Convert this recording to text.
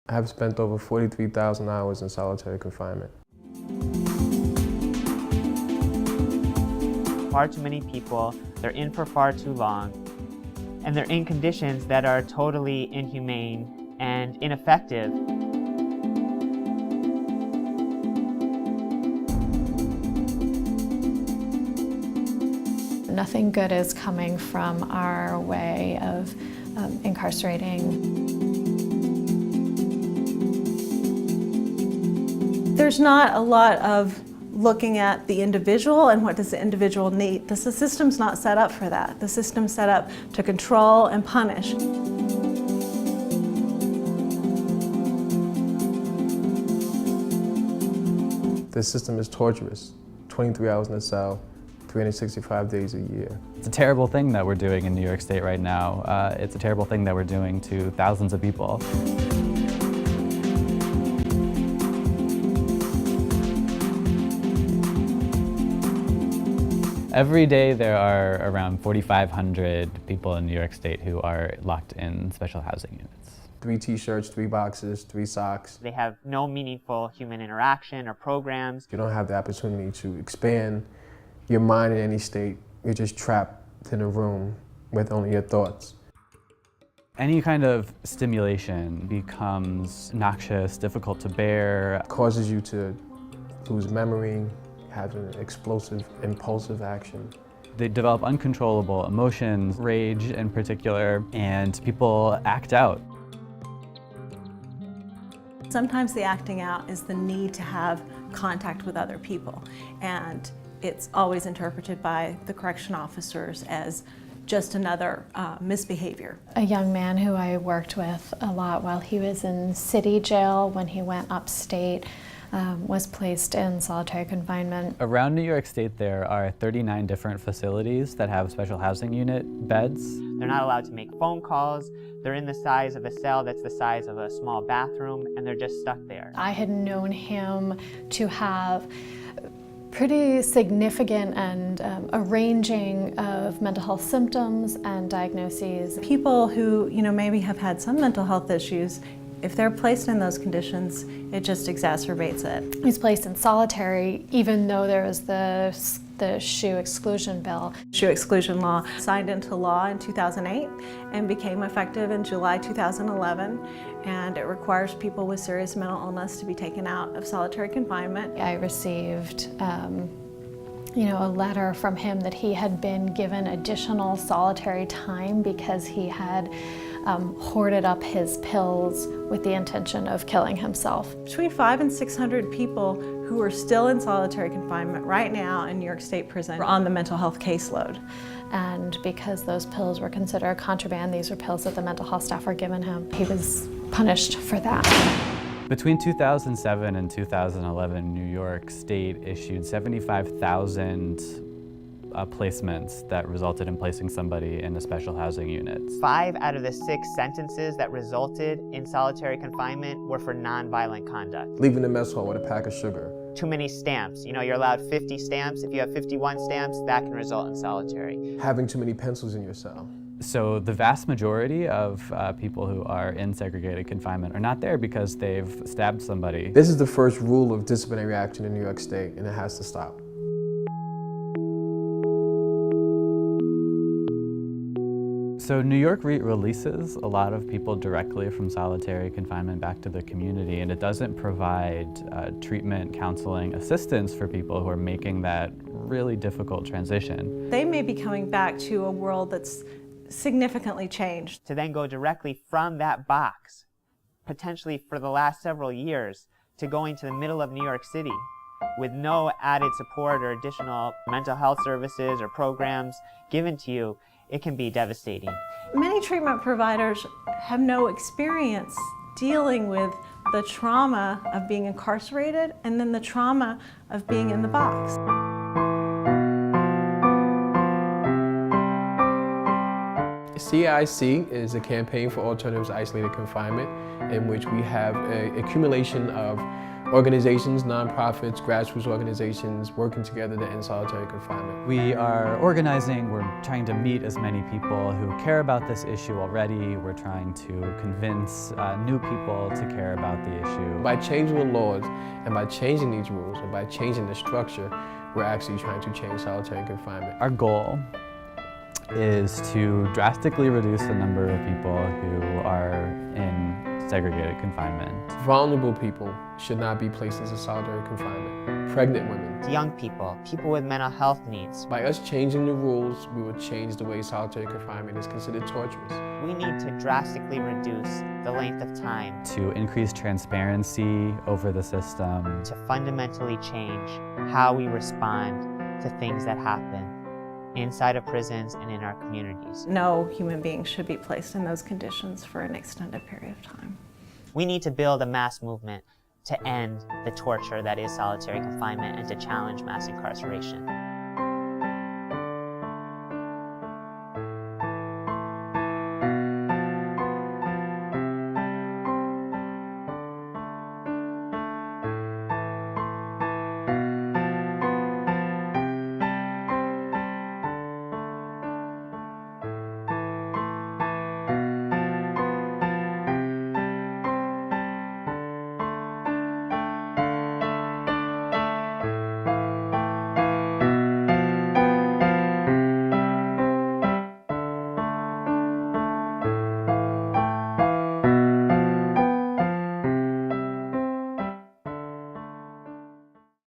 I have spent over 43,000 hours in solitary confinement. Far too many people, they're in for far too long, and they're in conditions that are totally inhumane and ineffective. Nothing good is coming from our way of incarcerating. There's not a lot of looking at the individual and what does the individual need. The system's not set up for that. The system's set up to control and punish. The system is torturous, 23 hours in a cell, 365 days a year. It's a terrible thing that we're doing in New York State right now. It's a terrible thing that we're doing to thousands of people. Every day there are around 4,500 people in New York State who are locked in special housing units. 3 t-shirts, 3 boxes, 3 socks. They have no meaningful human interaction or programs. You don't have the opportunity to expand your mind in any state. You're just trapped in a room with only your thoughts. Any kind of stimulation becomes noxious, difficult to bear. It causes you to lose memory, have an explosive, impulsive action. They develop uncontrollable emotions, rage in particular, and people act out. Sometimes the acting out is the need to have contact with other people, and it's always interpreted by the correction officers as just another misbehavior. A young man who I worked with a lot while he was in city jail when he went upstate was placed in solitary confinement. Around New York State there are 39 different facilities that have special housing unit beds. They're not allowed to make phone calls. They're in the size of a cell that's the size of a small bathroom, and they're just stuck there. I had known him to have pretty significant and a ranging of mental health symptoms and diagnoses. People who, maybe have had some mental health issues, if they're placed in those conditions, it just exacerbates it. He's placed in solitary even though there was the shoe exclusion bill. Shoe exclusion law signed into law in 2008 and became effective in July 2011, and it requires people with serious mental illness to be taken out of solitary confinement. I received a letter from him that he had been given additional solitary time because he had hoarded up his pills with the intention of killing himself. Between 500 and 600 people who are still in solitary confinement right now in New York State prison are on the mental health caseload. And because those pills were considered contraband, these were pills that the mental health staff were giving him. He was punished for that. Between 2007 and 2011, New York State issued 75,000 placements that resulted in placing somebody in a special housing unit. 5 out of the 6 sentences that resulted in solitary confinement were for nonviolent conduct. Leaving the mess hall with a pack of sugar. Too many stamps. You're allowed 50 stamps. If you have 51 stamps, that can result in solitary. Having too many pencils in your cell. So the vast majority of people who are in segregated confinement are not there because they've stabbed somebody. This is the first rule of disciplinary action in New York State, and it has to stop. So New York releases a lot of people directly from solitary confinement back to the community, and it doesn't provide treatment, counseling, assistance for people who are making that really difficult transition. They may be coming back to a world that's significantly changed. To then go directly from that box, potentially for the last several years, to going to the middle of New York City with no added support or additional mental health services or programs given to you, it can be devastating. Many treatment providers have no experience dealing with the trauma of being incarcerated and then the trauma of being in the box. CAIC is a campaign for alternatives to isolated confinement, in which we have an accumulation of organizations, nonprofits, grassroots organizations working together to end solitary confinement. We are organizing, we're trying to meet as many people who care about this issue already. We're trying to convince new people to care about about the issue. By changing the laws and by changing these rules and by changing the structure, we're actually trying to change solitary confinement. Our goal is to drastically reduce the number of people who are in segregated confinement. Vulnerable people should not be placed into solitary confinement. Pregnant women. Young people, people with mental health needs. By us changing the rules, we will change the way solitary confinement is considered torturous. We need to drastically reduce the length of time To increase transparency over the system. to fundamentally change how we respond to things that happen inside of prisons and in our communities. No human being should be placed in those conditions for an extended period of time. We need to build a mass movement to end the torture that is solitary confinement and to challenge mass incarceration.